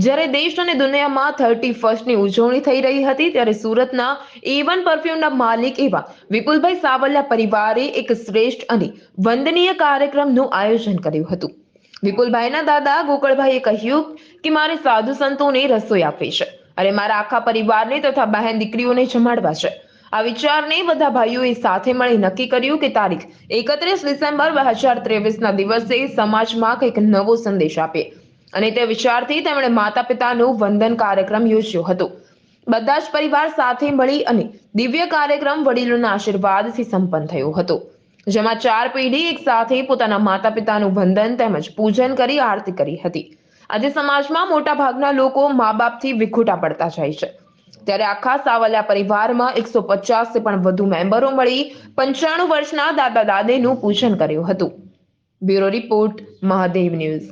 જ્યારે દેશ અને દુનિયામાં 31મી ઉજવણી થઈ રહી હતી ત્યારે સુરતના A1 પરફ્યુમના માલિક એવા વિપુલભાઈ સાવલિયા પરિવારે એક શ્રેષ્ઠ અને વંદનીય કાર્યક્રમનું આયોજન કર્યું હતું। વિપુલભાઈના દાદા ગોકળભાઈએ કહ્યું કે મારે સાધુ સંતોને રસોઈ આપવી છે અને મારા આખા પરિવારને તથા બહેન દીકરીઓને જમાડવા છે। આ વિચારને બધા ભાઈઓએ સાથે મળી નક્કી કર્યું કે તારીખ 31 ડિસેમ્બર 2023ના દિવસે સમાજમાં કંઈક નવો સંદેશ આપે અને તે વિચારથી તેમણે માતા પિતાનું વંદન કાર્યક્રમ યોજ્યો હતો। બધા જ પરિવાર સાથે મળી અને દિવ્ય કાર્યક્રમ વડીલોના આશીર્વાદથી સંપન્ન થયો હતો, જેમાં 4 પેઢી એક સાથે પોતાના માતા પિતાનું વંદન તેમજ પૂજન કરી આરતી કરી હતી। આજે સમાજમાં મોટા ભાગના લોકો મા બાપથી વિખૂટા પડતા જાય છે, ત્યારે આખા સાવલિયા પરિવારમાં 150 થી પણ વધુ મેમ્બરો મળી 95 વર્ષના દાદા દાદીનું પૂજન કર્યું હતું। Bureau report, Mahadev news.